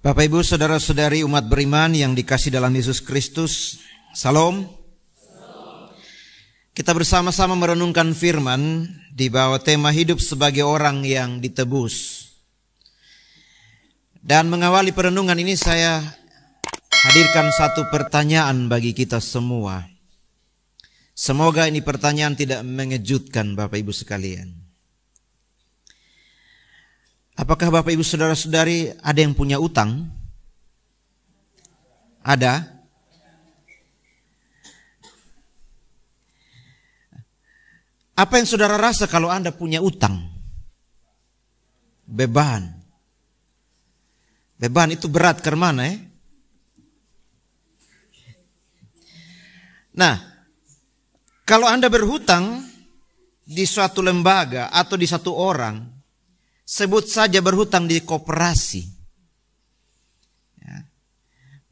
Bapak Ibu saudara-saudari umat beriman yang dikasih dalam Yesus Kristus, Salam. Kita bersama-sama merenungkan firman di bawah tema hidup sebagai orang yang ditebus. Dan mengawali perenungan ini saya hadirkan satu pertanyaan bagi kita semua. Semoga ini pertanyaan tidak mengejutkan Bapak Ibu sekalian. Apakah Bapak Ibu saudara-saudari ada yang punya utang? Ada? Apa yang saudara rasa kalau Anda punya utang? Beban. Beban itu berat ke mana ya? Nah, kalau Anda berhutang di suatu lembaga atau di satu orang, sebut saja berhutang di koperasi.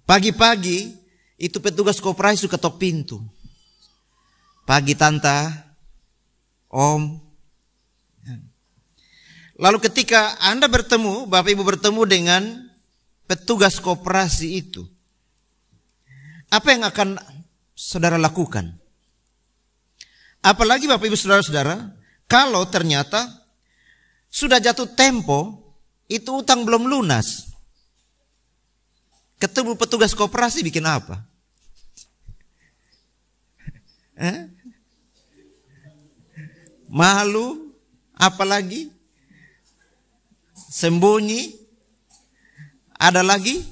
Pagi-pagi itu petugas koperasi suka ketok pintu. Pagi tante, om. Lalu ketika Anda bertemu, Bapak Ibu bertemu dengan petugas koperasi itu, apa yang akan saudara lakukan? Apalagi Bapak Ibu saudara-saudara, kalau ternyata sudah jatuh tempo, itu utang belum lunas. Ketemu petugas koperasi bikin apa? Malu, apalagi? Sembunyi, ada lagi?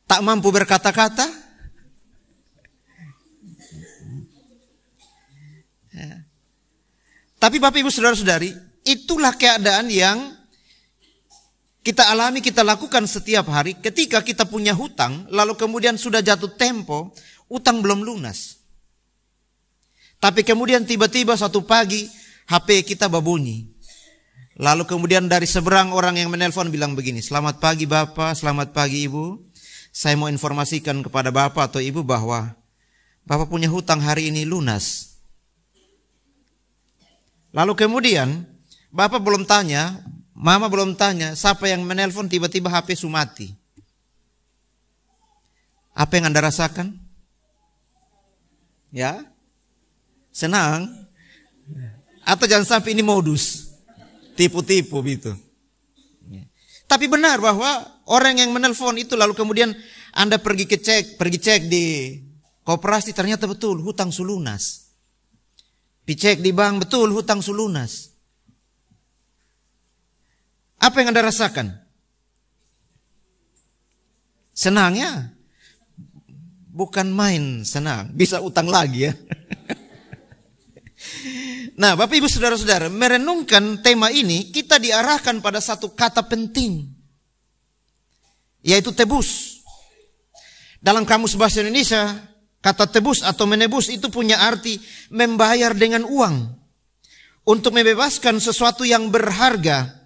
Tak mampu berkata-kata? Tapi Bapak Ibu saudara-saudari, itulah keadaan yang kita alami, kita lakukan setiap hari ketika kita punya hutang, lalu kemudian sudah jatuh tempo, utang belum lunas. Tapi kemudian tiba-tiba satu pagi HP kita berbunyi. Lalu kemudian dari seberang orang yang menelpon bilang begini, "Selamat pagi Bapak, selamat pagi Ibu. Saya mau informasikan kepada Bapak atau Ibu bahwa Bapak punya hutang hari ini lunas." Lalu kemudian Bapak belum tanya, Mama belum tanya, siapa yang menelpon tiba-tiba HP mati. Apa yang Anda rasakan? Ya? Senang? Atau jangan sampai ini modus? Tipu-tipu gitu. Tapi benar bahwa orang yang menelpon itu lalu kemudian Anda pergi cek di koperasi, ternyata betul hutang sulunas. Dicek di bank, betul hutang sulunas. Apa yang Anda rasakan? Senang ya? Bukan main senang, bisa utang lagi ya. Nah Bapak Ibu saudara-saudara, merenungkan tema ini kita diarahkan pada satu kata penting, yaitu tebus. Dalam Kamus Bahasa Indonesia, kata tebus atau menebus itu punya arti membayar dengan uang untuk membebaskan sesuatu yang berharga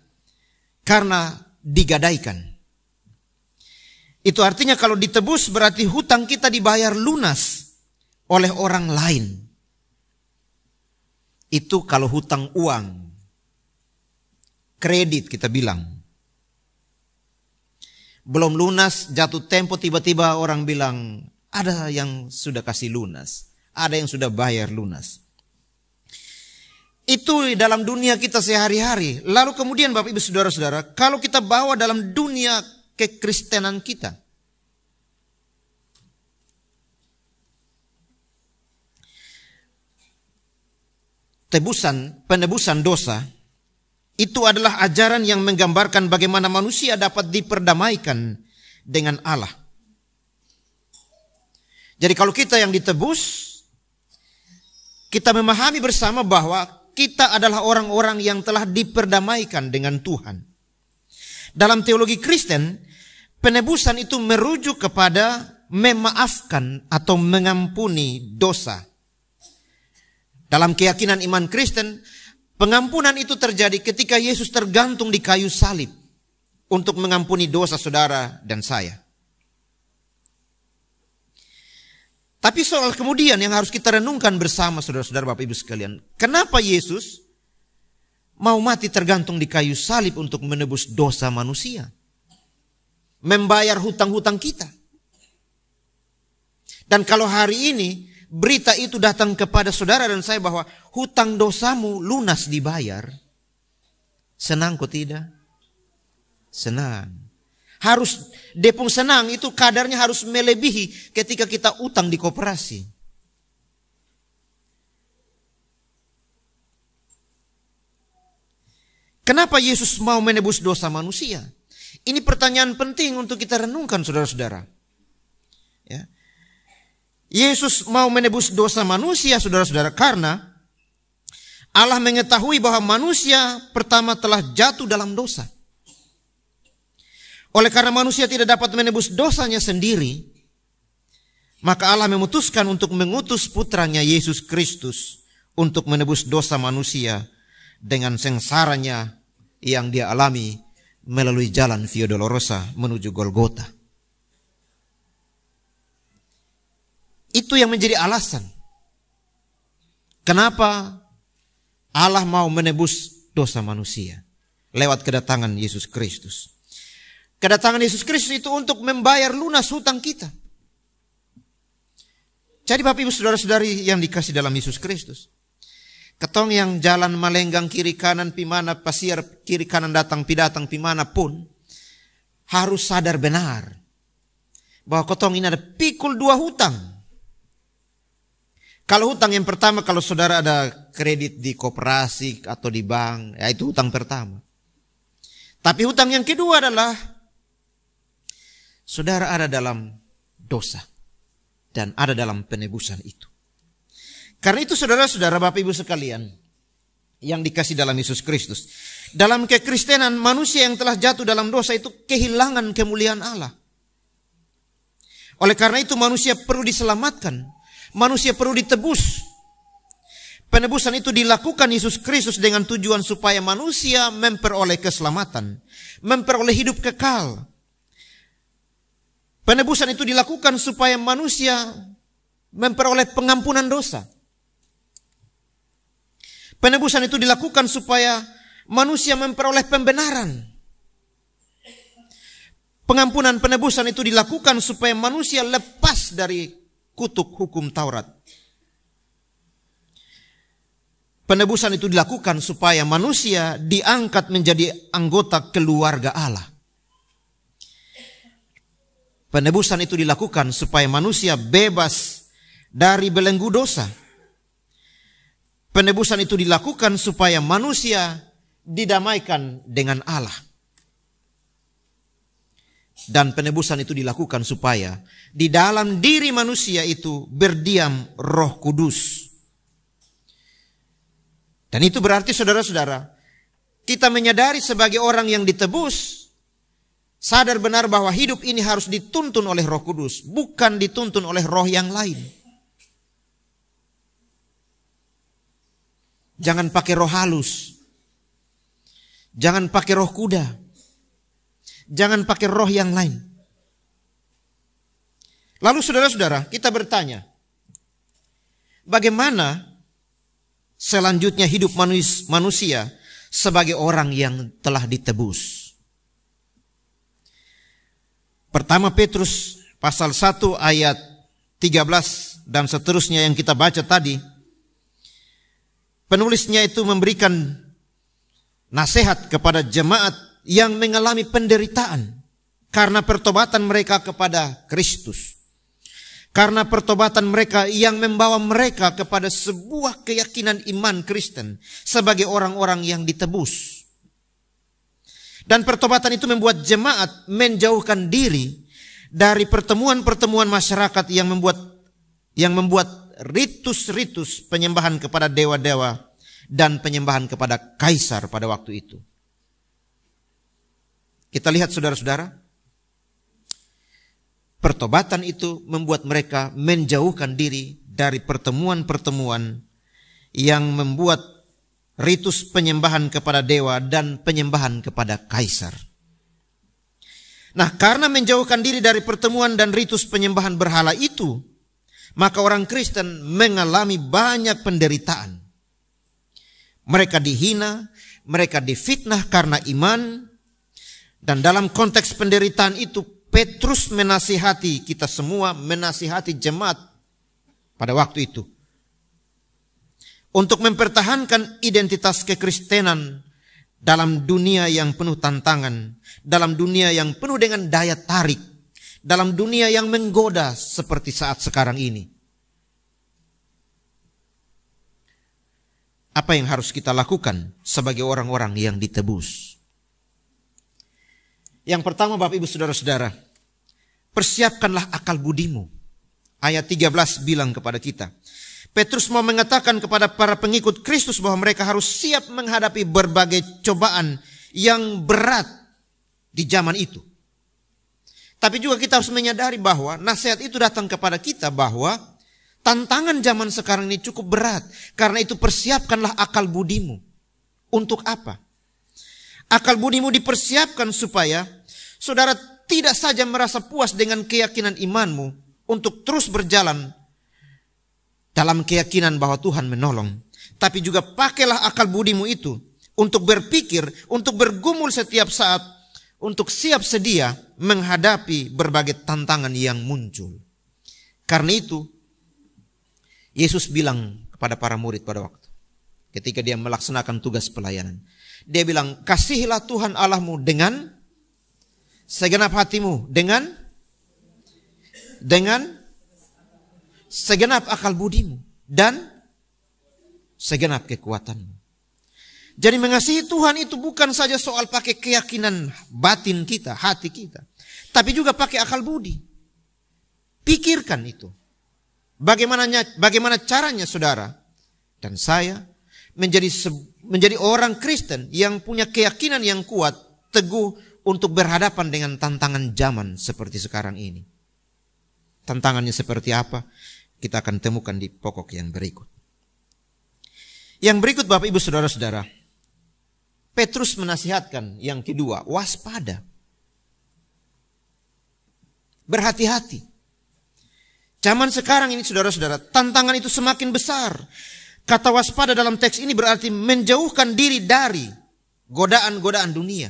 karena digadaikan. Itu artinya kalau ditebus berarti hutang kita dibayar lunas oleh orang lain. Itu kalau hutang uang, kredit kita bilang. Belum lunas, jatuh tempo tiba-tiba orang bilang, ada yang sudah kasih lunas, ada yang sudah bayar lunas. Itu dalam dunia kita sehari-hari. Lalu kemudian Bapak Ibu saudara-saudara, kalau kita bawa dalam dunia kekristenan kita, penebusan dosa itu adalah ajaran yang menggambarkan bagaimana manusia dapat diperdamaikan dengan Allah. Jadi kalau kita yang ditebus, kita memahami bersama bahwa kita adalah orang-orang yang telah diperdamaikan dengan Tuhan. Dalam teologi Kristen, penebusan itu merujuk kepada memaafkan atau mengampuni dosa. Dalam keyakinan iman Kristen, pengampunan itu terjadi ketika Yesus tergantung di kayu salib untuk mengampuni dosa saudara dan saya. Tapi soal kemudian yang harus kita renungkan bersama saudara-saudara Bapak Ibu sekalian. Kenapa Yesus mau mati tergantung di kayu salib untuk menebus dosa manusia? membayar hutang-hutang kita. Dan kalau hari ini berita itu datang kepada saudara dan saya bahwa hutang dosamu lunas dibayar, senang kok tidak? Senang. Harus depung senang itu kadarnya harus melebihi ketika kita utang di koperasi. Kenapa Yesus mau menebus dosa manusia? Ini pertanyaan penting untuk kita renungkan, saudara-saudara. Ya. Yesus mau menebus dosa manusia, saudara-saudara, karena Allah mengetahui bahwa manusia pertama telah jatuh dalam dosa. Oleh karena manusia tidak dapat menebus dosanya sendiri, maka Allah memutuskan untuk mengutus putranya Yesus Kristus untuk menebus dosa manusia dengan sengsaranya yang dia alami melalui jalan Via Dolorosa menuju Golgota. Itu yang menjadi alasan kenapa Allah mau menebus dosa manusia lewat kedatangan Yesus Kristus. Kedatangan Yesus Kristus itu untuk membayar lunas hutang kita. Jadi Bapak Ibu saudara-saudari yang dikasih dalam Yesus Kristus, ketong yang jalan melenggang kiri kanan pimana pasiar kiri kanan datang pimana pun harus sadar benar bahwa ketong ini ada pikul dua hutang. Kalau hutang yang pertama, kalau saudara ada kredit di koperasi atau di bank, ya itu hutang pertama. Tapi hutang yang kedua adalah saudara ada dalam dosa dan ada dalam penebusan itu. Karena itu saudara-saudara, Bapak Ibu sekalian yang dikasih dalam Yesus Kristus, dalam kekristenan manusia yang telah jatuh dalam dosa itu kehilangan kemuliaan Allah. Oleh karena itu manusia perlu diselamatkan, manusia perlu ditebus. Penebusan itu dilakukan Yesus Kristus dengan tujuan supaya manusia memperoleh keselamatan, memperoleh hidup kekal. Penebusan itu dilakukan supaya manusia memperoleh pengampunan dosa. Penebusan itu dilakukan supaya manusia memperoleh pembenaran. Pengampunan penebusan itu dilakukan supaya manusia lepas dari kutuk hukum Taurat. Penebusan itu dilakukan supaya manusia diangkat menjadi anggota keluarga Allah. Penebusan itu dilakukan supaya manusia bebas dari belenggu dosa. Penebusan itu dilakukan supaya manusia didamaikan dengan Allah. Dan penebusan itu dilakukan supaya di dalam diri manusia itu berdiam Roh Kudus. Dan itu berarti saudara-saudara, kita menyadari sebagai orang yang ditebus, sadar benar bahwa hidup ini harus dituntun oleh Roh Kudus, bukan dituntun oleh roh yang lain. Jangan pakai roh halus. Jangan pakai roh kuda. Jangan pakai roh yang lain. Lalu saudara-saudara, kita bertanya, bagaimana selanjutnya hidup manusia sebagai orang yang telah ditebus? Pertama Petrus pasal 1 ayat 13 dan seterusnya yang kita baca tadi, penulisnya itu memberikan nasihat kepada jemaat yang mengalami penderitaan karena pertobatan mereka kepada Kristus. Karena pertobatan mereka yang membawa mereka kepada sebuah keyakinan iman Kristen sebagai orang-orang yang ditebus. Dan pertobatan itu membuat jemaat menjauhkan diri dari pertemuan-pertemuan masyarakat yang membuat ritus-ritus penyembahan kepada dewa-dewa dan penyembahan kepada kaisar pada waktu itu. Kita lihat saudara-saudara, pertobatan itu membuat mereka menjauhkan diri dari pertemuan-pertemuan yang membuat ritus penyembahan kepada dewa dan penyembahan kepada kaisar. Nah, karena menjauhkan diri dari pertemuan dan ritus penyembahan berhala itu, maka orang Kristen mengalami banyak penderitaan. Mereka dihina, mereka difitnah karena iman, dan dalam konteks penderitaan itu Petrus menasihati kita semua, menasihati jemaat pada waktu itu untuk mempertahankan identitas kekristenan dalam dunia yang penuh tantangan, dalam dunia yang penuh dengan daya tarik, dalam dunia yang menggoda seperti saat sekarang ini. Apa yang harus kita lakukan sebagai orang-orang yang ditebus? Yang pertama, Bapak Ibu Saudara-saudara, persiapkanlah akal budimu. Ayat 13 bilang kepada kita. Petrus mau mengatakan kepada para pengikut Kristus bahwa mereka harus siap menghadapi berbagai cobaan yang berat di zaman itu. Tapi juga kita harus menyadari bahwa nasihat itu datang kepada kita bahwa tantangan zaman sekarang ini cukup berat. Karena itu persiapkanlah akal budimu. Untuk apa? Akal budimu dipersiapkan supaya saudara tidak saja merasa puas dengan keyakinan imanmu untuk terus berjalan dalam keyakinan bahwa Tuhan menolong. Tapi juga pakailah akal budimu itu untuk berpikir, untuk bergumul setiap saat, untuk siap sedia menghadapi berbagai tantangan yang muncul. Karena itu, Yesus bilang kepada para murid pada waktu ketika dia melaksanakan tugas pelayanan. Dia bilang, kasihilah Tuhan Allahmu dengan segenap hatimu, dengan segenap akal budimu, dan segenap kekuatanmu. Jadi mengasihi Tuhan itu bukan saja soal pakai keyakinan batin kita, hati kita, tapi juga pakai akal budi. Pikirkan itu. Bagaimana caranya saudara dan saya menjadi orang Kristen yang punya keyakinan yang kuat, teguh untuk berhadapan dengan tantangan zaman seperti sekarang ini. Tantangannya seperti apa? Kita akan temukan di pokok yang berikut. Yang berikut Bapak Ibu Saudara-saudara, Petrus menasihatkan yang kedua, waspada. Berhati-hati. Zaman sekarang ini saudara-saudara, tantangan itu semakin besar. Kata waspada dalam teks ini berarti menjauhkan diri dari godaan-godaan dunia.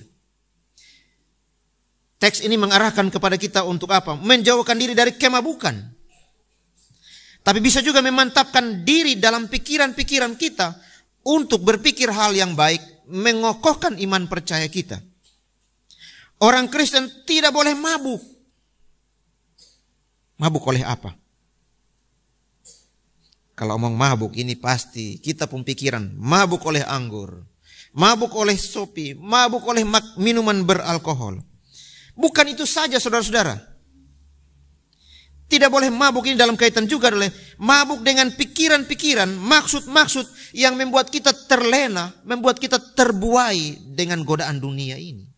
Teks ini mengarahkan kepada kita untuk apa? Menjauhkan diri dari kemabukan. Tapi bisa juga memantapkan diri dalam pikiran-pikiran kita untuk berpikir hal yang baik, mengokohkan iman percaya kita. Orang Kristen tidak boleh mabuk. Mabuk oleh apa? Kalau omong mabuk ini pasti kita pun pikiran mabuk oleh anggur, mabuk oleh sopi, mabuk oleh minuman beralkohol. Bukan itu saja saudara-saudara. Tidak boleh mabuk ini dalam kaitan juga oleh mabuk dengan pikiran-pikiran, maksud-maksud yang membuat kita terlena, membuat kita terbuai dengan godaan dunia ini.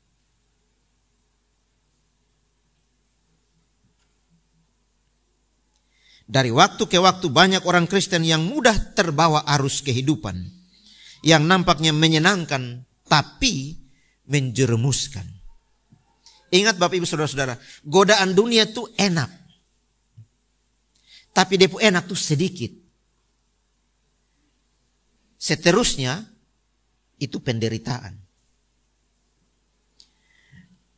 Dari waktu ke waktu banyak orang Kristen yang mudah terbawa arus kehidupan yang nampaknya menyenangkan tapi menjerumuskan. Ingat Bapak Ibu Saudara-saudara, godaan dunia itu enak. Tapi depo enak tuh sedikit. Seterusnya itu penderitaan.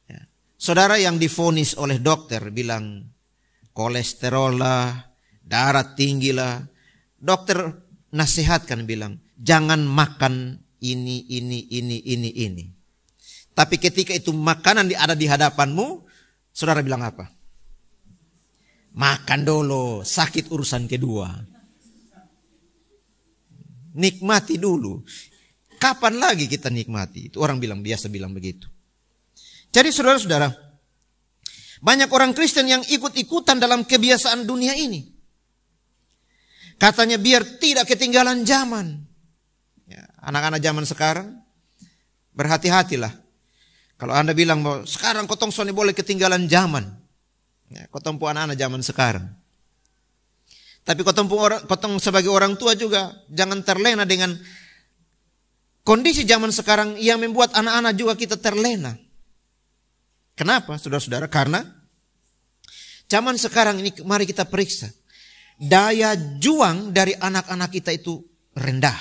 Ya. Saudara yang divonis oleh dokter bilang kolesterol lah, darah tinggi lah. Dokter nasihatkan bilang, jangan makan ini. Tapi ketika itu makanan ada di hadapanmu, saudara bilang apa? Makan dulu, sakit urusan kedua. Nikmati dulu. Kapan lagi kita nikmati? Itu orang biasa bilang begitu. Jadi saudara-saudara, banyak orang Kristen yang ikut-ikutan dalam kebiasaan dunia ini. Katanya biar tidak ketinggalan zaman. Ya, anak-anak zaman sekarang, berhati-hatilah. Kalau Anda bilang bahwa sekarang kotong soni boleh ketinggalan zaman. Ya, kotong pu anak-anak zaman sekarang. Tapi kotong sebagai orang tua juga jangan terlena dengan kondisi zaman sekarang yang membuat anak-anak juga kita terlena. Kenapa saudara-saudara? Karena zaman sekarang ini mari kita periksa. Daya juang dari anak-anak kita itu rendah.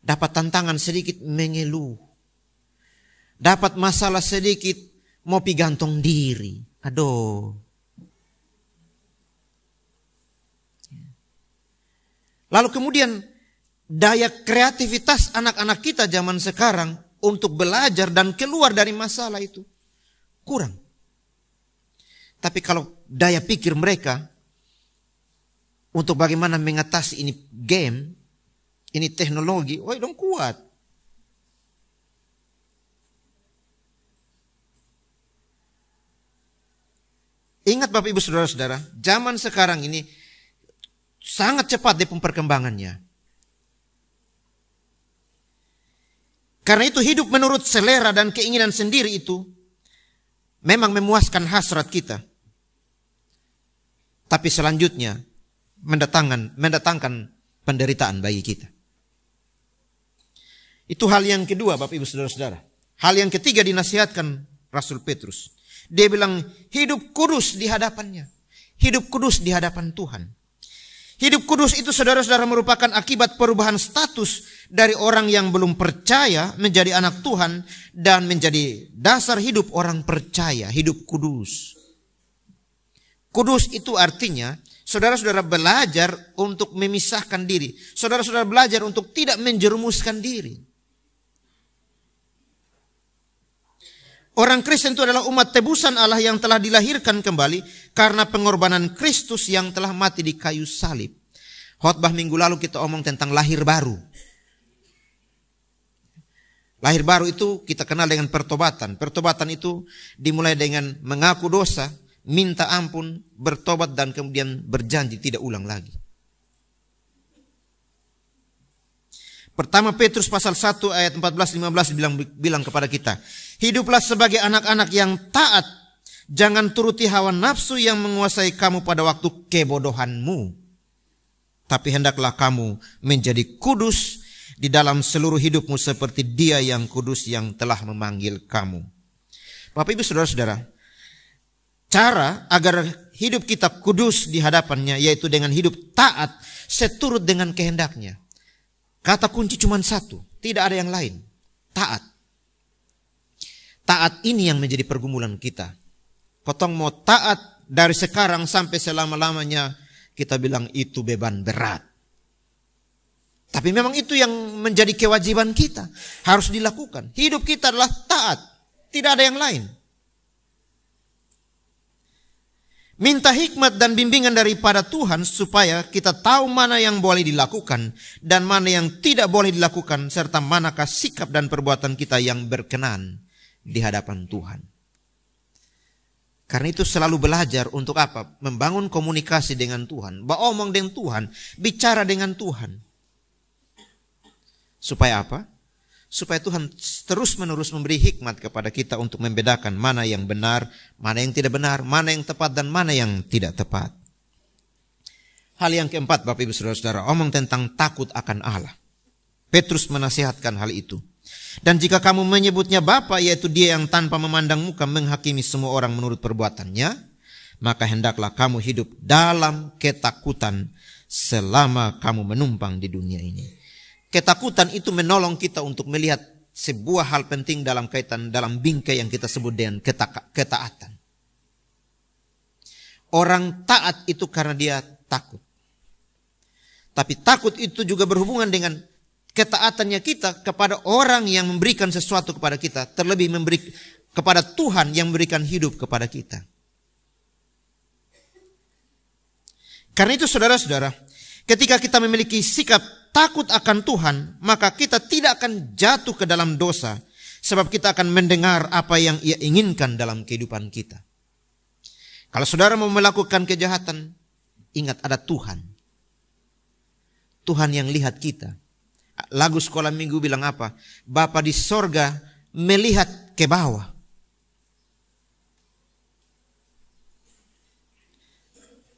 Dapat tantangan sedikit mengeluh. Dapat masalah sedikit mau pi gantung diri. Aduh. Lalu kemudian daya kreativitas anak-anak kita zaman sekarang untuk belajar dan keluar dari masalah itu kurang. Tapi kalau daya pikir mereka untuk bagaimana mengatasi ini game, ini teknologi, dong kuat. Ingat Bapak Ibu Saudara-saudara, zaman sekarang ini sangat cepat di perkembangannya. Karena itu hidup menurut selera dan keinginan sendiri itu memang memuaskan hasrat kita. Tapi selanjutnya mendatangkan penderitaan bagi kita. Itu hal yang kedua Bapak Ibu Saudara-saudara. Hal yang ketiga dinasihatkan Rasul Petrus. Dia bilang hidup kudus di hadapannya. Hidup kudus di hadapan Tuhan. Hidup kudus itu saudara-saudara merupakan akibat perubahan status dari orang yang belum percaya menjadi anak Tuhan dan menjadi dasar hidup orang percaya, hidup kudus. Kudus itu artinya saudara-saudara belajar untuk memisahkan diri. Saudara-saudara belajar untuk tidak menjerumuskan diri. Orang Kristen itu adalah umat tebusan Allah yang telah dilahirkan kembali karena pengorbanan Kristus yang telah mati di kayu salib. Khotbah minggu lalu kita omong tentang lahir baru. Lahir baru itu kita kenal dengan pertobatan. Pertobatan itu dimulai dengan mengaku dosa, minta ampun, bertobat dan kemudian berjanji tidak ulang lagi. Pertama Petrus pasal 1 ayat 14-15 bilang kepada kita, hiduplah sebagai anak-anak yang taat, jangan turuti hawa nafsu yang menguasai kamu pada waktu kebodohanmu. Tapi hendaklah kamu menjadi kudus di dalam seluruh hidupmu seperti Dia yang kudus yang telah memanggil kamu. Bapak Ibu Saudara-saudara, cara agar hidup kita kudus di hadapannya yaitu dengan hidup taat seturut dengan kehendaknya. Kata kunci cuma satu, tidak ada yang lain. Taat. Taat ini yang menjadi pergumulan kita. Potong mau taat dari sekarang sampai selama-lamanya, kita bilang itu beban berat. Tapi memang itu yang menjadi kewajiban kita. Harus dilakukan. Hidup kita adalah taat. Tidak ada yang lain. Minta hikmat dan bimbingan daripada Tuhan supaya kita tahu mana yang boleh dilakukan dan mana yang tidak boleh dilakukan serta manakah sikap dan perbuatan kita yang berkenan di hadapan Tuhan. Karena itu selalu belajar untuk apa? Membangun komunikasi dengan Tuhan, beromong dengan Tuhan, bicara dengan Tuhan. Supaya apa? Supaya Tuhan terus-menerus memberi hikmat kepada kita untuk membedakan mana yang benar, mana yang tidak benar, mana yang tepat dan mana yang tidak tepat. Hal yang keempat Bapak Ibu Saudara-saudara, omong tentang takut akan Allah. Petrus menasihatkan hal itu. Dan jika kamu menyebutnya Bapa, yaitu Dia yang tanpa memandang muka menghakimi semua orang menurut perbuatannya, maka hendaklah kamu hidup dalam ketakutan selama kamu menumpang di dunia ini. Ketakutan itu menolong kita untuk melihat sebuah hal penting dalam kaitan dalam bingkai yang kita sebut dengan ketaatan. Orang taat itu karena dia takut. Tapi takut itu juga berhubungan dengan ketaatannya kita kepada orang yang memberikan sesuatu kepada kita. Terlebih memberi kepada Tuhan yang memberikan hidup kepada kita. Karena itu saudara-saudara, ketika kita memiliki sikap takut akan Tuhan, maka kita tidak akan jatuh ke dalam dosa. Sebab kita akan mendengar apa yang Ia inginkan dalam kehidupan kita. Kalau saudara mau melakukan kejahatan, ingat ada Tuhan. Tuhan yang lihat kita. Lagu sekolah minggu bilang apa? Bapa di sorga melihat ke bawah.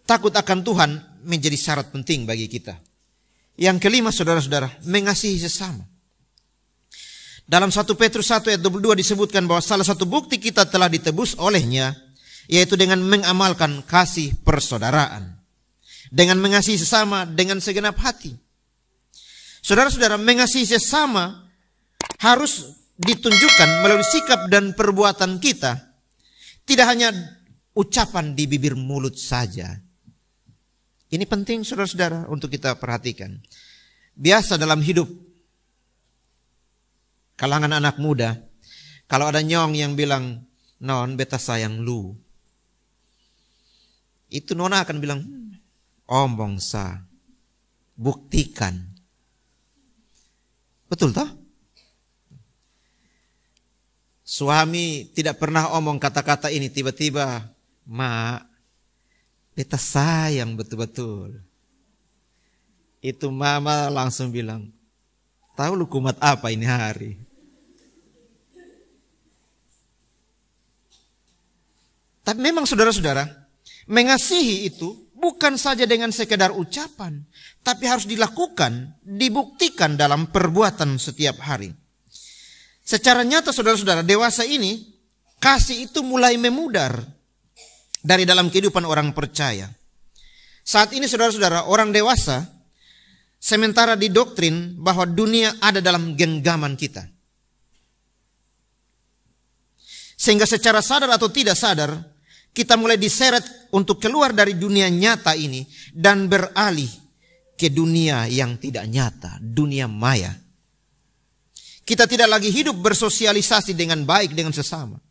Takut akan Tuhan menjadi syarat penting bagi kita. Yang kelima saudara-saudara, mengasihi sesama. Dalam 1 Petrus 1 ayat 22 disebutkan bahwa salah satu bukti kita telah ditebus olehnya, yaitu dengan mengamalkan kasih persaudaraan. Dengan mengasihi sesama dengan segenap hati. Saudara-saudara, mengasihi sesama harus ditunjukkan melalui sikap dan perbuatan kita Tidak hanya ucapan di bibir mulut saja. Ini penting saudara-saudara untuk kita perhatikan. Biasa dalam hidup kalangan anak muda, kalau ada nyong yang bilang, non beta sayang lu, itu nona akan bilang, omong sa, buktikan. Betul toh? Suami tidak pernah omong kata-kata ini, tiba-tiba, mak, beta sayang betul-betul. Itu mama langsung bilang, tahu lu kumat apa ini hari? Tapi memang saudara-saudara, mengasihi itu bukan saja dengan sekedar ucapan, tapi harus dilakukan, dibuktikan dalam perbuatan setiap hari. Secara nyata saudara-saudara, dewasa ini, kasih itu mulai memudar dari dalam kehidupan orang percaya. Saat ini saudara-saudara, orang dewasa sementara didoktrin bahwa dunia ada dalam genggaman kita. Sehingga secara sadar atau tidak sadar, kita mulai diseret untuk keluar dari dunia nyata ini dan beralih ke dunia yang tidak nyata, dunia maya. Kita tidak lagi hidup bersosialisasi dengan baik dengan sesama.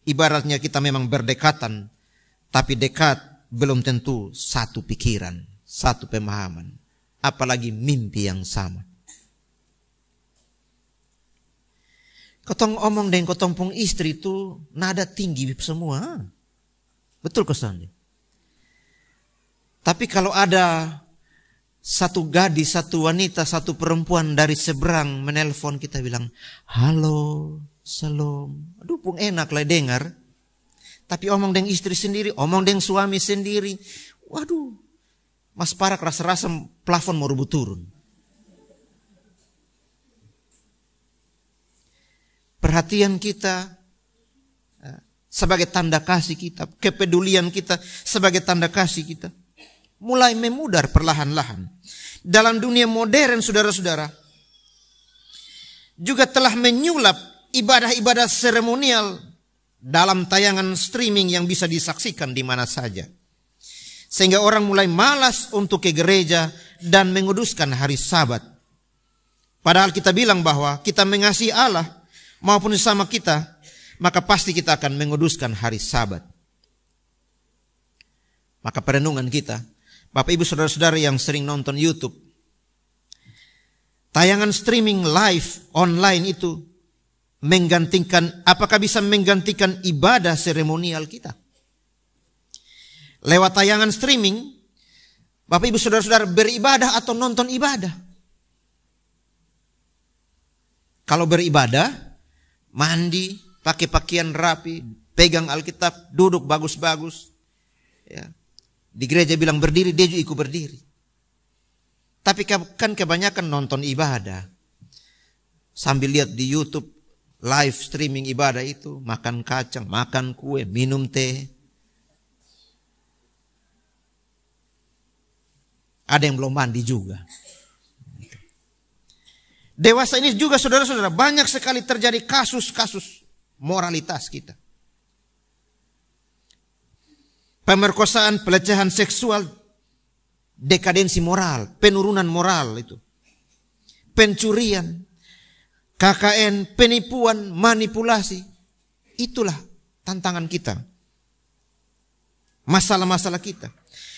Ibaratnya kita memang berdekatan, tapi dekat belum tentu satu pikiran, satu pemahaman, apalagi mimpi yang sama. Kotong omong dengan kotong pung istri itu nada tinggi semua. Betul kesannya. Tapi kalau ada satu gadis, satu wanita, satu perempuan dari seberang menelpon, kita bilang, halo, salam. Aduh, pung enak lah dengar. Tapi omong dengan istri sendiri, omong dengan suami sendiri. Waduh, Mas Parak rasa-rasa plafon mau rubuh turun. Perhatian kita sebagai tanda kasih kita, kepedulian kita sebagai tanda kasih kita, mulai memudar perlahan-lahan. Dalam dunia modern saudara-saudara, juga telah menyulap ibadah-ibadah seremonial dalam tayangan streaming yang bisa disaksikan di mana saja. Sehingga orang mulai malas untuk ke gereja dan menguduskan hari Sabat. Padahal kita bilang bahwa kita mengasihi Allah maupun sesama kita, maka pasti kita akan menguduskan hari Sabat. Maka perenungan kita, Bapak Ibu Saudara-saudara yang sering nonton YouTube, tayangan streaming live online itu menggantikan, apakah bisa menggantikan ibadah seremonial kita? Lewat tayangan streaming, Bapak Ibu Saudara-saudara beribadah atau nonton ibadah? Kalau beribadah, mandi, pakai pakaian rapi, pegang Alkitab, duduk bagus-bagus. Ya. Di gereja bilang berdiri, dia juga ikut berdiri. Tapi kan kebanyakan nonton ibadah. Sambil lihat di YouTube, live streaming ibadah itu, makan kacang, makan kue, minum teh. Ada yang belum mandi juga. Dewasa ini juga saudara-saudara, banyak sekali terjadi kasus-kasus moralitas kita. Pemerkosaan, pelecehan seksual, dekadensi moral, penurunan moral itu. Pencurian, KKN, penipuan, manipulasi. Itulah tantangan kita. Masalah-masalah kita.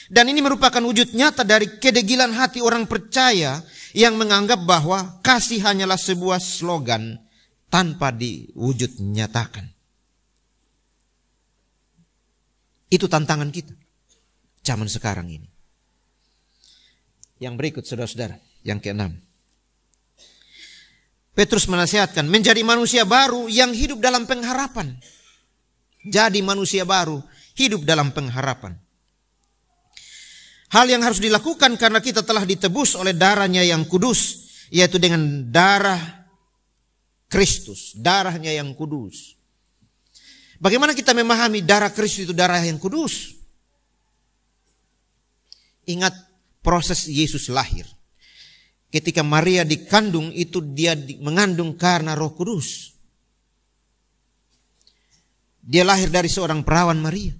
Dan ini merupakan wujud nyata dari kedegilan hati orang percaya yang menganggap bahwa kasih hanyalah sebuah slogan tanpa diwujud nyatakan. Itu tantangan kita zaman sekarang ini. Yang berikut saudara-saudara, yang keenam. Petrus menasihatkan menjadi manusia baru yang hidup dalam pengharapan. Jadi manusia baru, hidup dalam pengharapan. Hal yang harus dilakukan karena kita telah ditebus oleh darahnya yang kudus, yaitu dengan darah Kristus, darahnya yang kudus. Bagaimana kita memahami darah Kristus itu darah yang kudus? Ingat proses Yesus lahir. Ketika Maria dikandung itu dia mengandung karena Roh Kudus. Dia lahir dari seorang perawan Maria.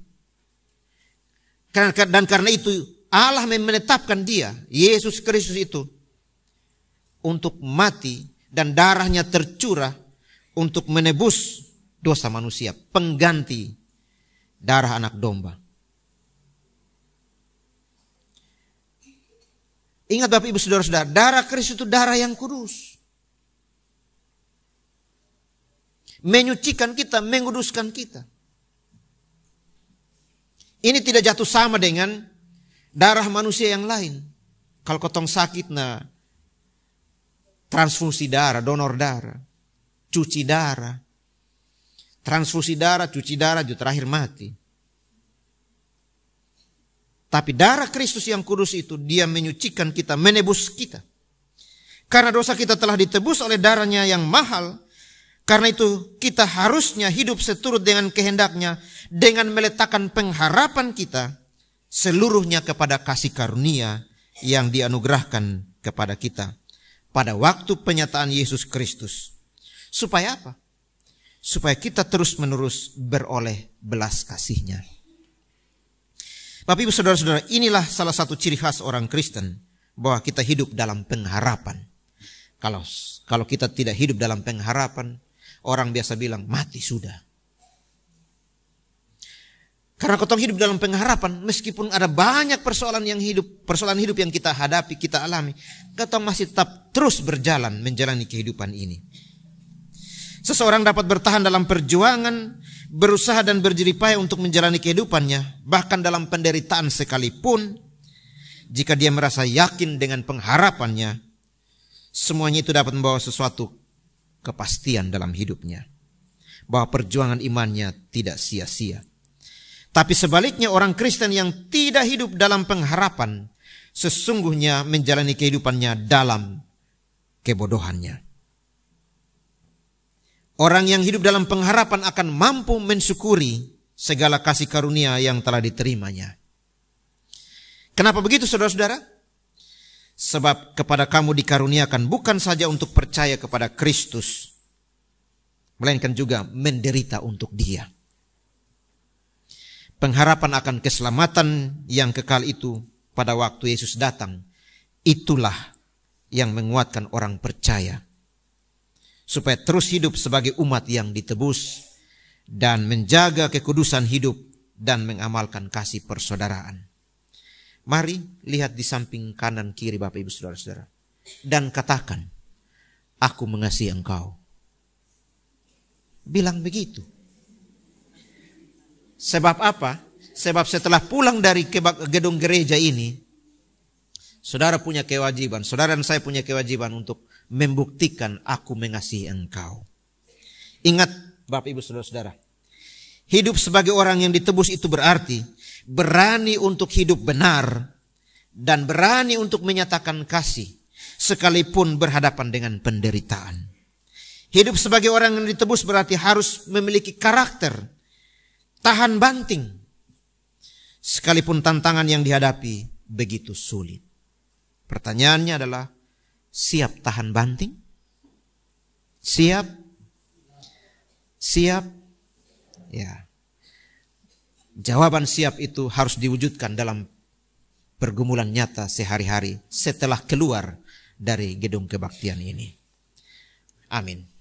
Dan karena itu Allah menetapkan dia, Yesus Kristus itu, untuk mati dan darahnya tercurah untuk menebus dosa manusia, pengganti darah anak domba. Ingat Bapak Ibu Saudara-saudara, darah Kristus itu darah yang kudus. Menyucikan kita, menguduskan kita. Ini tidak jatuh sama dengan darah manusia yang lain. Kalau kotong sakit, nah, transfusi darah, donor darah, cuci darah. Transfusi darah, cuci darah, juga terakhir mati. Tapi darah Kristus yang kudus itu, dia menyucikan kita, menebus kita. Karena dosa kita telah ditebus oleh darahnya yang mahal. Karena itu kita harusnya hidup seturut dengan kehendaknya, dengan meletakkan pengharapan kita seluruhnya kepada kasih karunia yang dianugerahkan kepada kita pada waktu penyataan Yesus Kristus. Supaya apa? Supaya kita terus menerus beroleh belas kasih-Nya. Bapak Ibu Saudara-saudara, inilah salah satu ciri khas orang Kristen, bahwa kita hidup dalam pengharapan. Kalau kita tidak hidup dalam pengharapan, orang biasa bilang mati sudah. Karena kita hidup dalam pengharapan, meskipun ada banyak persoalan hidup yang kita hadapi, kita alami, kita masih tetap terus berjalan menjalani kehidupan ini. Seseorang dapat bertahan dalam perjuangan, berusaha dan berjeripaya untuk menjalani kehidupannya, bahkan dalam penderitaan sekalipun, jika dia merasa yakin dengan pengharapannya, semuanya itu dapat membawa sesuatu kepastian dalam hidupnya, bahwa perjuangan imannya tidak sia-sia. Tapi sebaliknya, orang Kristen yang tidak hidup dalam pengharapan, sesungguhnya menjalani kehidupannya dalam kebodohannya. Orang yang hidup dalam pengharapan akan mampu mensyukuri segala kasih karunia yang telah diterimanya. Kenapa begitu, saudara-saudara? Sebab kepada kamu dikaruniakan bukan saja untuk percaya kepada Kristus, melainkan juga menderita untuk Dia. Pengharapan akan keselamatan yang kekal itu pada waktu Yesus datang, itulah yang menguatkan orang percaya supaya terus hidup sebagai umat yang ditebus dan menjaga kekudusan hidup dan mengamalkan kasih persaudaraan. Mari lihat di samping kanan kiri Bapak Ibu Saudara-saudara, dan katakan, aku mengasihi engkau. Bilang begitu. Sebab apa? Sebab setelah pulang dari gedung gereja ini, saudara punya kewajiban, saudara dan saya punya kewajiban untuk membuktikan aku mengasihi engkau. Ingat Bapak Ibu Saudara-saudara, hidup sebagai orang yang ditebus itu berarti berani untuk hidup benar dan berani untuk menyatakan kasih sekalipun berhadapan dengan penderitaan. Hidup sebagai orang yang ditebus berarti harus memiliki karakter tahan banting sekalipun tantangan yang dihadapi begitu sulit. Pertanyaannya adalah, siap tahan banting? Siap? Siap? Ya. Jawaban siap itu harus diwujudkan dalam pergumulan nyata sehari-hari setelah keluar dari gedung kebaktian ini. Amin.